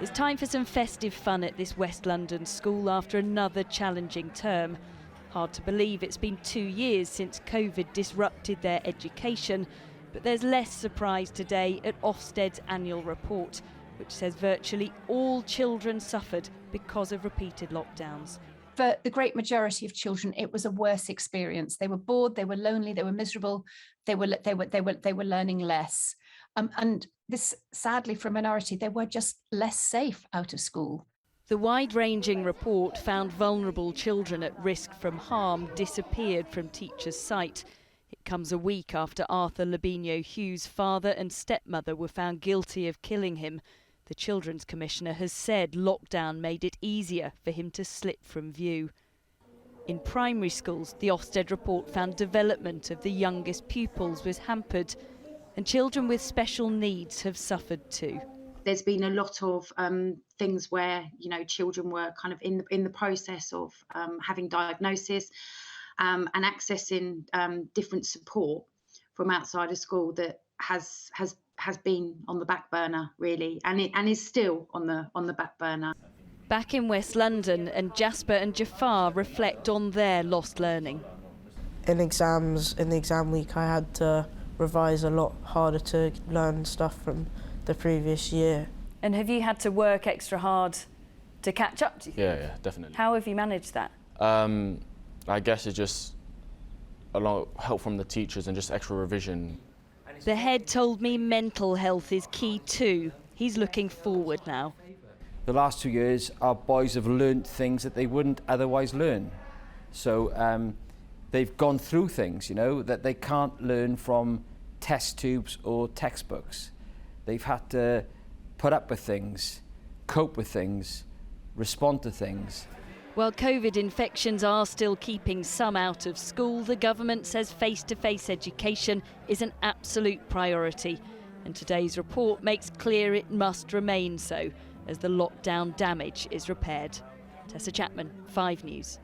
It's time for some festive fun at this West London school after another challenging term. Hard to believe it's been 2 years since COVID disrupted their education, but there's less surprise today at Ofsted's annual report, which says virtually all children suffered because of repeated lockdowns. For the great majority of children, it was a worse experience. They were bored, they were lonely, they were miserable, they were learning less. And this, sadly, for a minority, they were just less safe out of school. The wide-ranging report found vulnerable children at risk from harm disappeared from teachers' sight. It comes a week after Arthur Labinho Hughes' father and stepmother were found guilty of killing him. The Children's Commissioner has said lockdown made it easier for him to slip from view. In primary schools, the Ofsted report found development of the youngest pupils was hampered, and children with special needs have suffered too. There's been a lot of things where, children were kind of in the process of having diagnosis and accessing different support from outside of school that has been on the back burner, really, and is still on the back burner. Back in West London, and Jasper and Jifar reflect on their lost learning. In the exam week, I had to revise a lot harder to learn stuff from the previous year. And have you had to work extra hard to catch up, do you think? Yeah, definitely. How have you managed that? I guess it's just a lot of help from the teachers and just extra revision. The head told me mental health is key too. He's looking forward now. The last 2 years, our boys have learnt things that they wouldn't otherwise learn. So they've gone through things, that they can't learn from test tubes or textbooks. They've had to put up with things, cope with things, respond to things. While COVID infections are still keeping some out of school, the government says face-to-face education is an absolute priority. And today's report makes clear it must remain so as the lockdown damage is repaired. Tessa Chapman, 5 News.